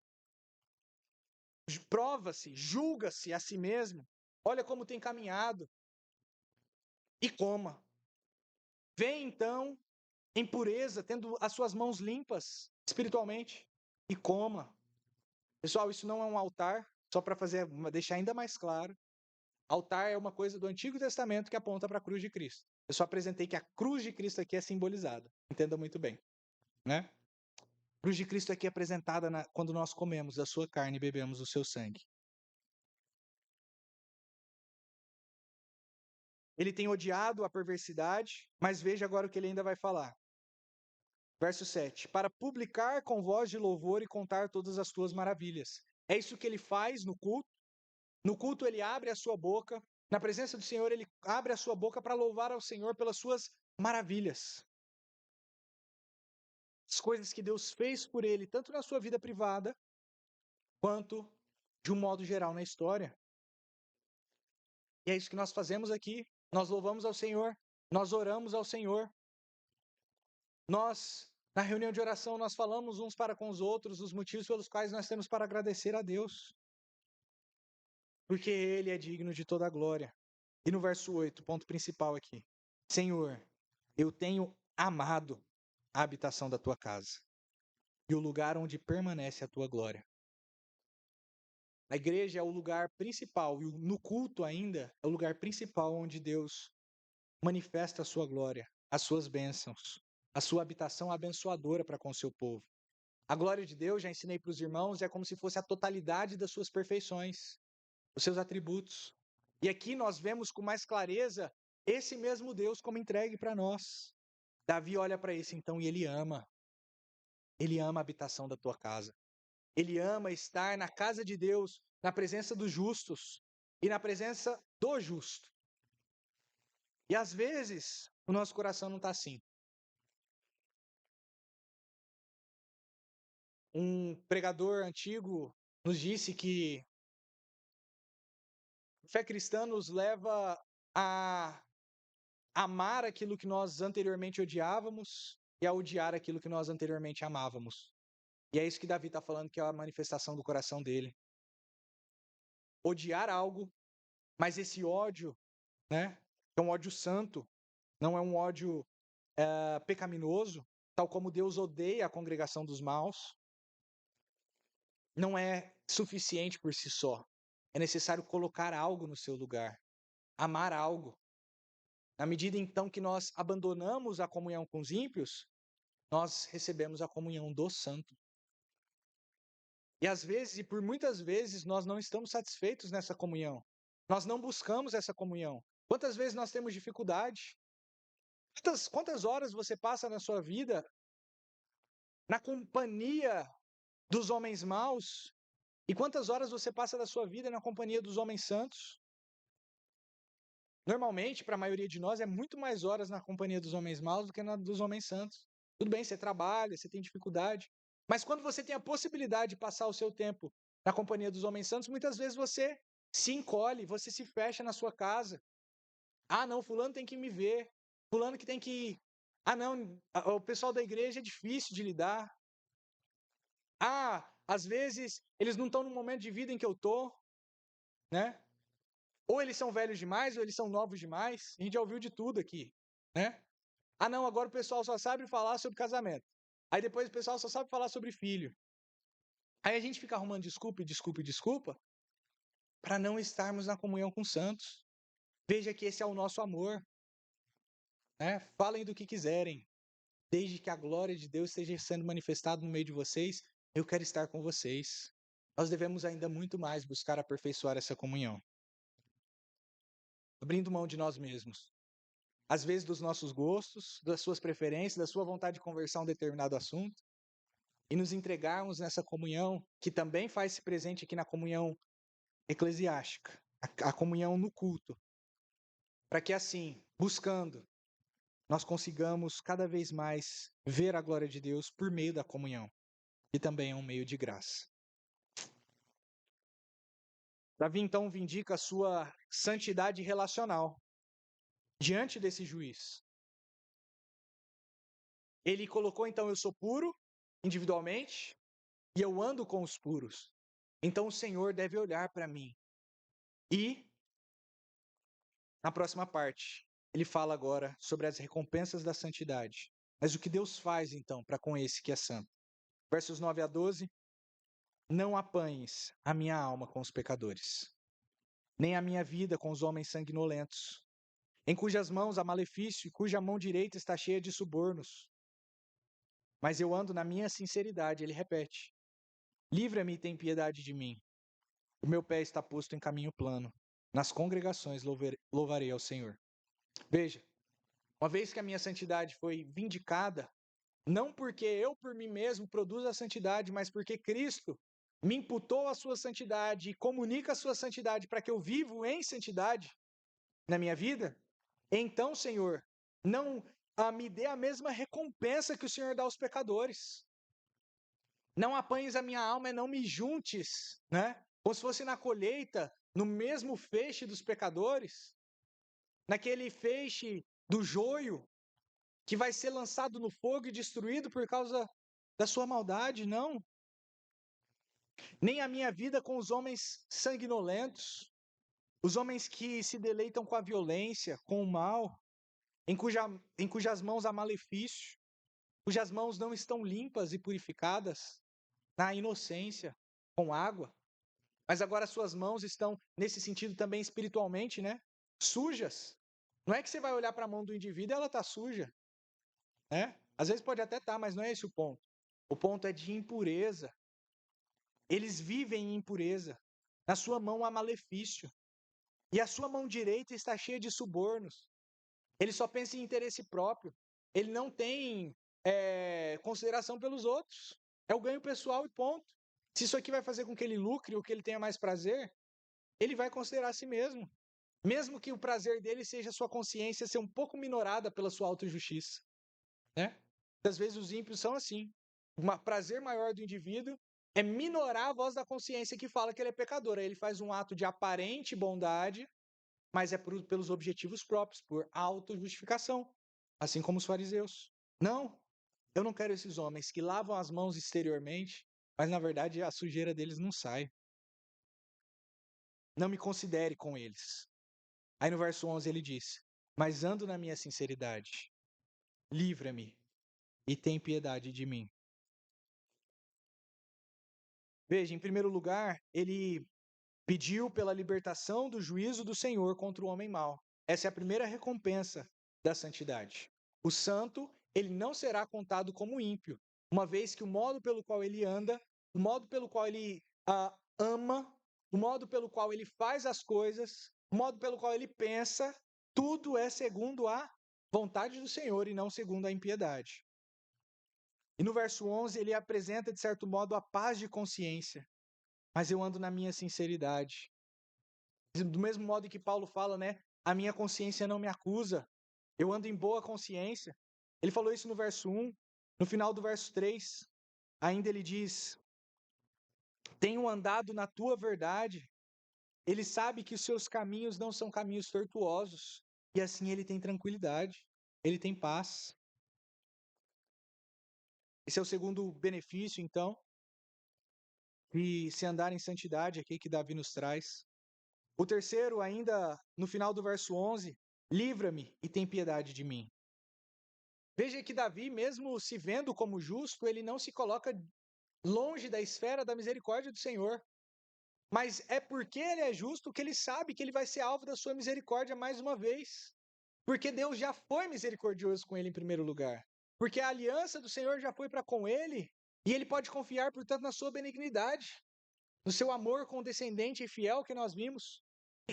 Prova-se, julga-se a si mesmo. Olha como tem caminhado. E coma. Vem então em pureza, tendo as suas mãos limpas espiritualmente, e coma. Pessoal, isso não é um altar, só para deixar ainda mais claro. Altar é uma coisa do Antigo Testamento que aponta para a cruz de Cristo. Eu só apresentei que a cruz de Cristo aqui é simbolizada. Entenda muito bem, né? A cruz de Cristo aqui é apresentada quando nós comemos a sua carne e bebemos o seu sangue. Ele tem odiado a perversidade, mas veja agora o que ele ainda vai falar. Verso 7. Para publicar com voz de louvor e contar todas as tuas maravilhas. É isso que ele faz no culto. No culto ele abre a sua boca. Na presença do Senhor ele abre a sua boca para louvar ao Senhor pelas suas maravilhas. As coisas que Deus fez por ele, tanto na sua vida privada, quanto de um modo geral na história. E é isso que nós fazemos aqui. Nós louvamos ao Senhor. Nós oramos ao Senhor. Nós, na reunião de oração, nós falamos uns para com os outros os motivos pelos quais nós temos para agradecer a Deus. Porque Ele é digno de toda a glória. E no verso 8, ponto principal aqui. Senhor, eu tenho amado a habitação da tua casa e o lugar onde permanece a tua glória. A igreja é o lugar principal, e no culto ainda, é o lugar principal onde Deus manifesta a sua glória, as suas bênçãos, a sua habitação abençoadora para com o seu povo. A glória de Deus, já ensinei para os irmãos, é como se fosse a totalidade das suas perfeições, os seus atributos. E aqui nós vemos com mais clareza esse mesmo Deus como entregue para nós. Davi olha para esse então e ele ama. Ele ama a habitação da tua casa. Ele ama estar na casa de Deus, na presença dos justos e na presença do justo. E às vezes o nosso coração não está assim. Um pregador antigo nos disse que a fé cristã nos leva a amar aquilo que nós anteriormente odiávamos e a odiar aquilo que nós anteriormente amávamos. E é isso que Davi está falando, que é a manifestação do coração dele. Odiar algo, mas esse ódio, né, é um ódio santo, não é um ódio pecaminoso, tal como Deus odeia a congregação dos maus, não é suficiente por si só. É necessário colocar algo no seu lugar, amar algo. Na medida então que nós abandonamos a comunhão com os ímpios, nós recebemos a comunhão do santo. E às vezes, e por muitas vezes, nós não estamos satisfeitos nessa comunhão. Nós não buscamos essa comunhão. Quantas vezes nós temos dificuldade? Quantas horas você passa na sua vida na companhia dos homens maus? E quantas horas você passa da sua vida na companhia dos homens santos? Normalmente, para a maioria de nós, é muito mais horas na companhia dos homens maus do que na dos homens santos. Tudo bem, você trabalha, você tem dificuldade. Mas quando você tem a possibilidade de passar o seu tempo na companhia dos homens santos, muitas vezes você se encolhe, você se fecha na sua casa. Ah, não, fulano tem que me ver. Fulano que tem que... Ah, não, o pessoal da igreja é difícil de lidar. Ah, às vezes eles não estão no momento de vida em que eu tô, né? Ou eles são velhos demais, ou eles são novos demais. A gente já ouviu de tudo aqui, né? Ah, não, agora o pessoal só sabe falar sobre casamento. Aí depois o pessoal só sabe falar sobre filho. Aí a gente fica arrumando desculpa, desculpa, desculpa, para não estarmos na comunhão com os santos. Veja que esse é o nosso amor, né? Falem do que quiserem, desde que a glória de Deus esteja sendo manifestada no meio de vocês, eu quero estar com vocês. Nós devemos ainda muito mais buscar aperfeiçoar essa comunhão, abrindo mão de nós mesmos. Às vezes dos nossos gostos, das suas preferências, da sua vontade de conversar um determinado assunto, e nos entregarmos nessa comunhão, que também faz-se presente aqui na comunhão eclesiástica, a comunhão no culto, para que assim, buscando, nós consigamos cada vez mais ver a glória de Deus por meio da comunhão, que também é um meio de graça. Davi então vindica a sua santidade relacional diante desse juiz. Ele colocou então: eu sou puro individualmente e eu ando com os puros. Então o Senhor deve olhar para mim. E na próxima parte, ele fala agora sobre as recompensas da santidade. Mas o que Deus faz então para com esse que é santo? Versos 9 a 12: não apanhes a minha alma com os pecadores, nem a minha vida com os homens sanguinolentos, em cujas mãos há malefício e cuja mão direita está cheia de subornos. Mas eu ando na minha sinceridade, ele repete. Livra-me e tem piedade de mim. O meu pé está posto em caminho plano. Nas congregações louvarei ao Senhor. Veja, uma vez que a minha santidade foi vindicada, não porque eu por mim mesmo produzo a santidade, mas porque Cristo me imputou a sua santidade e comunica a sua santidade para que eu vivo em santidade na minha vida, então, Senhor, não me dê a mesma recompensa que o Senhor dá aos pecadores. Não apanhes a minha alma e não me juntes, né? Como se fosse na colheita, no mesmo feixe dos pecadores, naquele feixe do joio, que vai ser lançado no fogo e destruído por causa da sua maldade, não. Nem a minha vida com os homens sanguinolentos, os homens que se deleitam com a violência, com o mal, em cujas mãos há malefício, cujas mãos não estão limpas e purificadas na inocência, com água. Mas agora suas mãos estão, nesse sentido também espiritualmente, né? Sujas. Não é que você vai olhar para a mão do indivíduo e ela está suja, né? Às vezes pode até estar, mas não é esse o ponto. O ponto é de impureza. Eles vivem em impureza. Na sua mão há malefício. E a sua mão direita está cheia de subornos. Ele só pensa em interesse próprio. Ele não tem consideração pelos outros. É o ganho pessoal e ponto. Se isso aqui vai fazer com que ele lucre ou que ele tenha mais prazer, ele vai considerar a si mesmo. Mesmo que o prazer dele seja a sua consciência ser um pouco minorada pela sua autojustiça, né? Às vezes os ímpios são assim. O prazer maior do indivíduo é minorar a voz da consciência que fala que ele é pecador. Aí ele faz um ato de aparente bondade, mas é pelos objetivos próprios, por autojustificação, assim como os fariseus. Não, eu não quero esses homens que lavam as mãos exteriormente, mas na verdade a sujeira deles não sai. Não me considere com eles. Aí no verso 11 ele diz: mas ando na minha sinceridade, livra-me e tem piedade de mim. Veja, em primeiro lugar, ele pediu pela libertação do juízo do Senhor contra o homem mau. Essa é a primeira recompensa da santidade. O santo, ele não será contado como ímpio, uma vez que o modo pelo qual ele anda, o modo pelo qual ele ama, o modo pelo qual ele faz as coisas, o modo pelo qual ele pensa, tudo é segundo a vontade do Senhor e não segundo a impiedade. E no verso 11 ele apresenta, de certo modo, a paz de consciência. Mas eu ando na minha sinceridade. Do mesmo modo que Paulo fala, né? A minha consciência não me acusa. Eu ando em boa consciência. Ele falou isso no verso 1. No final do verso 3, ainda ele diz: tenho andado na tua verdade. Ele sabe que os seus caminhos não são caminhos tortuosos. E assim ele tem tranquilidade. Ele tem paz. Esse é o segundo benefício, então, de se andar em santidade aqui que Davi nos traz. O terceiro, ainda no final do verso 11, livra-me e tem piedade de mim. Veja que Davi, mesmo se vendo como justo, ele não se coloca longe da esfera da misericórdia do Senhor. Mas é porque ele é justo que ele sabe que ele vai ser alvo da sua misericórdia mais uma vez. Porque Deus já foi misericordioso com ele em primeiro lugar. Porque a aliança do Senhor já foi para com ele, e ele pode confiar, portanto, na sua benignidade, no seu amor condescendente e fiel que nós vimos.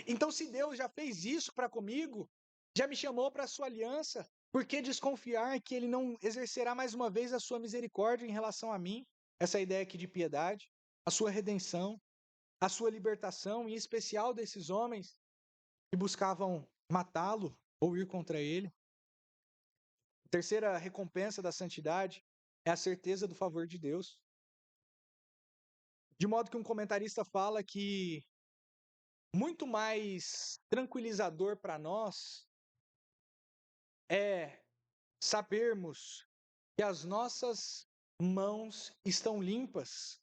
Então, se Deus já fez isso para comigo, já me chamou para a sua aliança, por que desconfiar que ele não exercerá mais uma vez a sua misericórdia em relação a mim? Essa ideia aqui de piedade, a sua redenção, a sua libertação, em especial desses homens que buscavam matá-lo ou ir contra ele. A terceira recompensa da santidade é a certeza do favor de Deus. De modo que um comentarista fala que muito mais tranquilizador para nós é sabermos que as nossas mãos estão limpas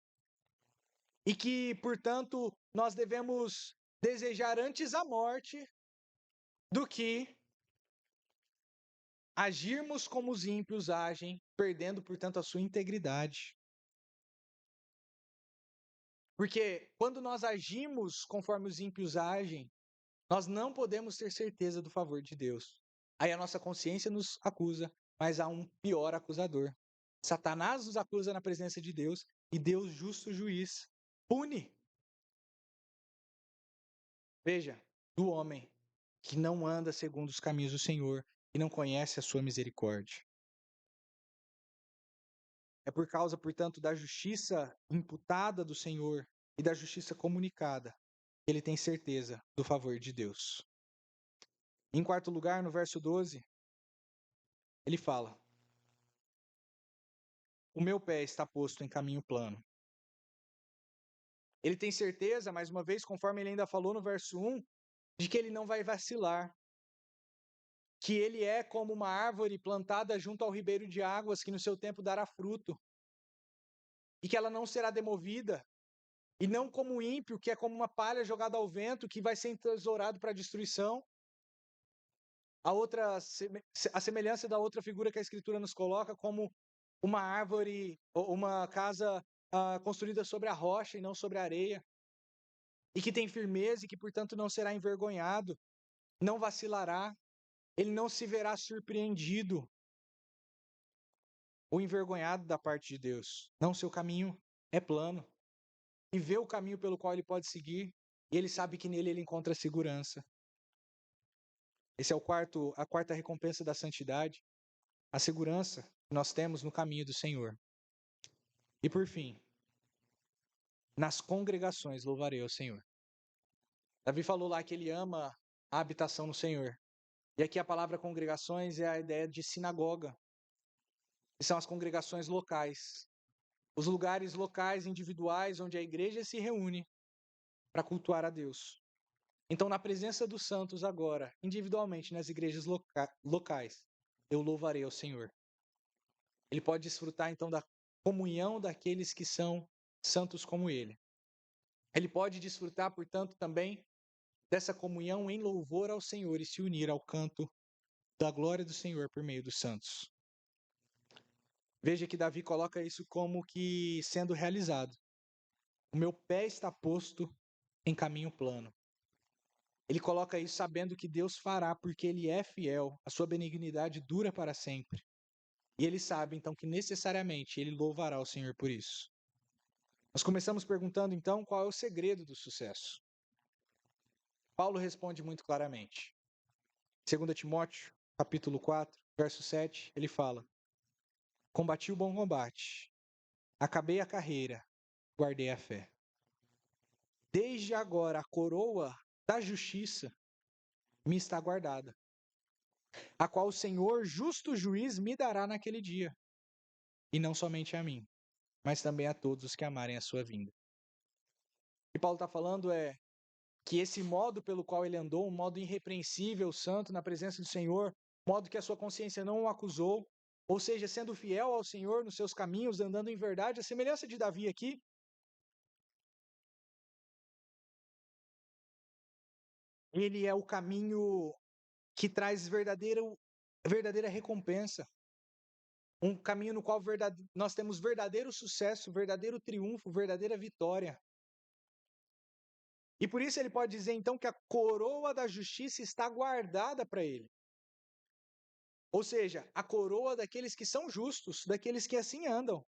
e que, portanto, nós devemos desejar antes a morte do que agirmos como os ímpios agem, perdendo, portanto, a sua integridade. Porque quando nós agimos conforme os ímpios agem, nós não podemos ter certeza do favor de Deus. Aí a nossa consciência nos acusa, mas há um pior acusador. Satanás nos acusa na presença de Deus e Deus, justo juiz, pune. Veja, do homem que não anda segundo os caminhos do Senhor e não conhece a sua misericórdia. É por causa, portanto, da justiça imputada do Senhor e da justiça comunicada que ele tem certeza do favor de Deus. Em quarto lugar, no verso 12, ele fala: o meu pé está posto em caminho plano. Ele tem certeza, mais uma vez, conforme ele ainda falou no verso 1, de que ele não vai vacilar. Que ele é como uma árvore plantada junto ao ribeiro de águas, que no seu tempo dará fruto. E que ela não será demovida. E não como o ímpio, que é como uma palha jogada ao vento, que vai ser entesourado para a destruição. A semelhança da outra figura que a Escritura nos coloca, como uma árvore, ou uma casa construída sobre a rocha e não sobre a areia. e que tem firmeza e que, portanto, não será envergonhado, não vacilará, ele não se verá surpreendido ou envergonhado da parte de Deus. Não, seu caminho é plano. E vê o caminho pelo qual ele pode seguir, e ele sabe que nele ele encontra segurança. Esse é a quarta recompensa da santidade, a segurança que nós temos no caminho do Senhor. E por fim, nas congregações louvarei ao Senhor. Davi falou lá que ele ama a habitação no Senhor. E aqui a palavra congregações é a ideia de sinagoga, que são as congregações locais. Os lugares locais, individuais, onde a igreja se reúne para cultuar a Deus. Então, na presença dos santos agora, individualmente nas igrejas locais, eu louvarei ao Senhor. Ele pode desfrutar então da comunhão daqueles que são santos como ele. Ele pode desfrutar, portanto, também dessa comunhão em louvor ao Senhor e se unir ao canto da glória do Senhor por meio dos santos. Veja que Davi coloca isso como que sendo realizado. O meu pé está posto em caminho plano. Ele coloca isso sabendo que Deus fará, porque ele é fiel, a sua benignidade dura para sempre. E ele sabe, então, que necessariamente ele louvará o Senhor por isso. Nós começamos perguntando, então, qual é o segredo do sucesso. Paulo responde muito claramente. 2 Timóteo, capítulo 4, verso 7, ele fala: Combati o bom combate, acabei a carreira, guardei a fé. Desde agora a coroa da justiça me está guardada, a qual o Senhor, justo juiz, me dará naquele dia, e não somente a mim, mas também a todos os que amarem a sua vinda. O que Paulo está falando é que esse modo pelo qual ele andou, um modo irrepreensível, santo, na presença do Senhor, modo que a sua consciência não o acusou, ou seja, sendo fiel ao Senhor nos seus caminhos, andando em verdade, a semelhança de Davi aqui, ele é o caminho que traz verdadeira recompensa. Um caminho no qual nós temos verdadeiro sucesso, verdadeiro triunfo, verdadeira vitória. E por isso ele pode dizer então que a coroa da justiça está guardada para ele. Ou seja, a coroa daqueles que são justos, daqueles que assim andam,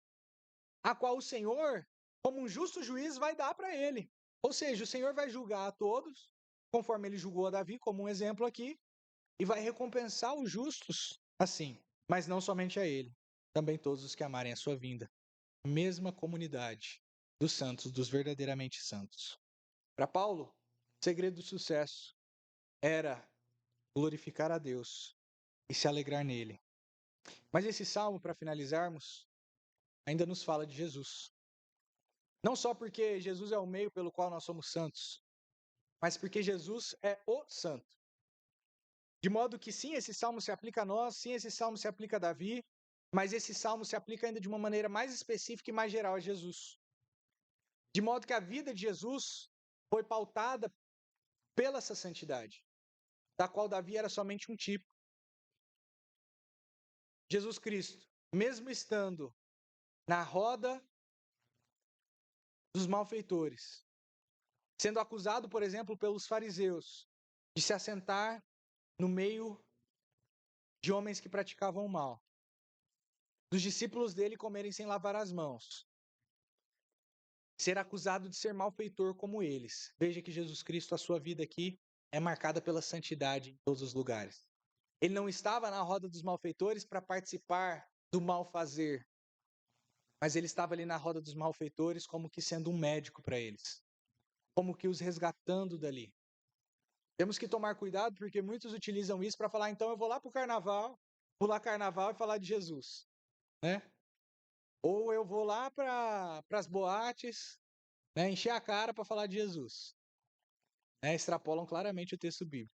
a qual o Senhor, como um justo juiz, vai dar para ele. Ou seja, o Senhor vai julgar a todos, conforme ele julgou a Davi, como um exemplo aqui, e vai recompensar os justos assim, mas não somente a ele, também todos os que amarem a sua vinda. Mesma comunidade dos santos, dos verdadeiramente santos. Para Paulo, o segredo do sucesso era glorificar a Deus e se alegrar nele. Mas esse salmo, para finalizarmos, ainda nos fala de Jesus. Não só porque Jesus é o meio pelo qual nós somos santos, mas porque Jesus é o santo. De modo que sim, esse salmo se aplica a nós, sim, esse salmo se aplica a Davi, mas esse salmo se aplica ainda de uma maneira mais específica e mais geral a Jesus. De modo que a vida de Jesus foi pautada pela essa santidade, da qual Davi era somente um tipo. Jesus Cristo, mesmo estando na roda dos malfeitores, sendo acusado, por exemplo, pelos fariseus, de se assentar no meio de homens que praticavam o mal, dos discípulos dele comerem sem lavar as mãos, ser acusado de ser malfeitor como eles. Veja que Jesus Cristo, a sua vida aqui, é marcada pela santidade em todos os lugares. Ele não estava na roda dos malfeitores para participar do malfazer, mas ele estava ali na roda dos malfeitores como que sendo um médico para eles, como que os resgatando dali. Temos que tomar cuidado porque muitos utilizam isso para falar, então eu vou lá para o carnaval, pular carnaval e falar de Jesus, né? Ou eu vou lá para as boates, né, encher a cara para falar de Jesus. Né? Extrapolam claramente o texto bíblico.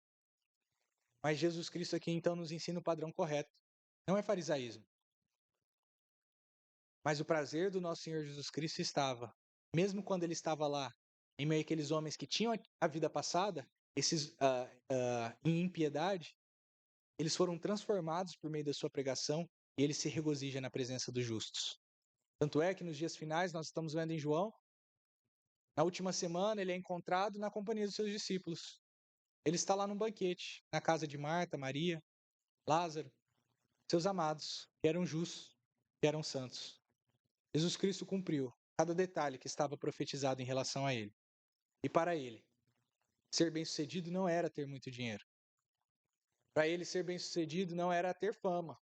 Mas Jesus Cristo aqui então nos ensina o padrão correto. Não é farisaísmo. Mas o prazer do nosso Senhor Jesus Cristo estava, mesmo quando ele estava lá, em meio àqueles homens que tinham a vida passada, esses em impiedade, eles foram transformados por meio da sua pregação e ele se regozija na presença dos justos. Tanto é que nos dias finais nós estamos vendo em João Na última semana, ele é encontrado na companhia dos seus discípulos. Ele está lá num banquete, na casa de Marta, Maria, Lázaro, seus amados, que eram justos, que eram santos. Jesus Cristo cumpriu cada detalhe que estava profetizado em relação a ele. E para ele, ser bem-sucedido não era ter muito dinheiro. Para ele, ser bem-sucedido não era ter fama.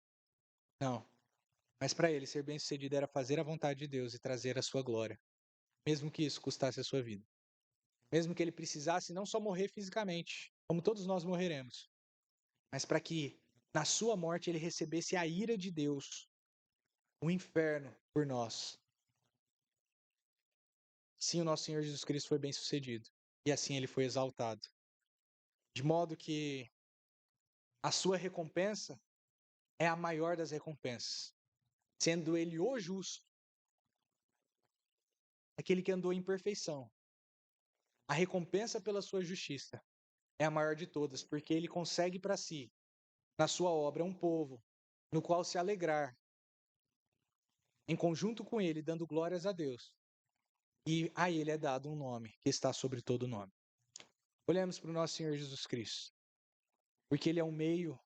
Não. Mas para ele, ser bem-sucedido era fazer a vontade de Deus e trazer a sua glória, mesmo que isso custasse a sua vida. Mesmo que ele precisasse não só morrer fisicamente, como todos nós morreremos, mas para que na sua morte ele recebesse a ira de Deus, o inferno por nós. Sim, o nosso Senhor Jesus Cristo foi bem-sucedido e assim ele foi exaltado. De modo que a sua recompensa é a maior das recompensas, sendo ele o justo, aquele que andou em perfeição. A recompensa pela sua justiça é a maior de todas, porque ele consegue para si, na sua obra, um povo no qual se alegrar, em conjunto com ele, dando glórias a Deus. E a ele é dado um nome que está sobre todo nome. Olhemos para o nosso Senhor Jesus Cristo, porque ele é o meio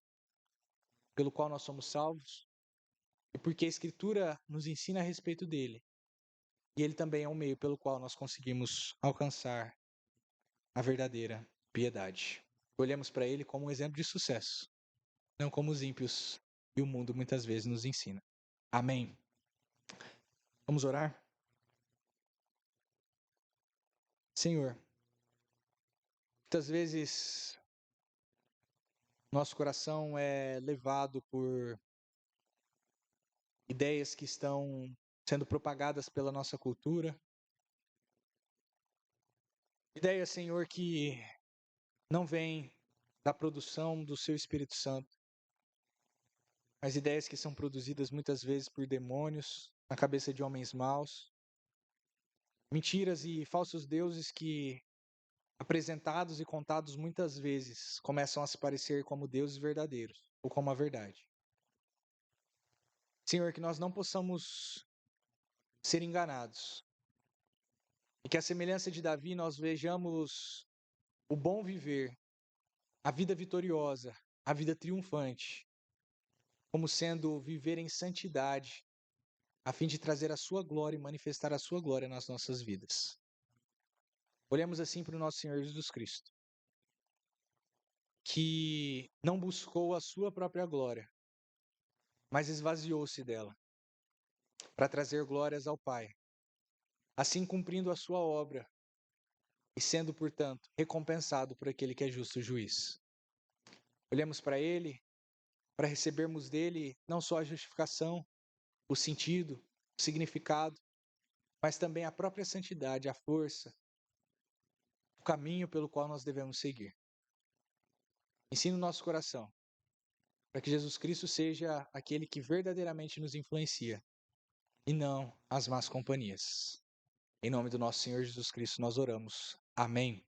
pelo qual nós somos salvos, e porque a Escritura nos ensina a respeito dele. E ele também é o meio pelo qual nós conseguimos alcançar a verdadeira piedade. Olhemos para ele como um exemplo de sucesso, não como os ímpios e o mundo muitas vezes nos ensina. Amém. Vamos orar? Senhor, muitas vezes nosso coração é levado por ideias que estão sendo propagadas pela nossa cultura. Ideias, Senhor, que não vêm da produção do Seu Espírito Santo, mas ideias que são produzidas muitas vezes por demônios, na cabeça de homens maus. Mentiras e falsos deuses que, apresentados e contados muitas vezes, começam a se parecer como deuses verdadeiros, ou como a verdade. Senhor, que nós não possamos ser enganados. E que a semelhança de Davi nós vejamos o bom viver, a vida vitoriosa, a vida triunfante, como sendo viver em santidade, a fim de trazer a sua glória e manifestar a sua glória nas nossas vidas. Olhemos assim para o nosso Senhor Jesus Cristo, que não buscou a sua própria glória, mas esvaziou-se dela, para trazer glórias ao Pai, assim cumprindo a sua obra e sendo, portanto, recompensado por aquele que é justo juiz. Olhemos para ele, para recebermos dele não só a justificação, o sentido, o significado, mas também a própria santidade, a força, o caminho pelo qual nós devemos seguir. Ensina o nosso coração, para que Jesus Cristo seja aquele que verdadeiramente nos influencia, e não as más companhias. Em nome do nosso Senhor Jesus Cristo nós oramos. Amém.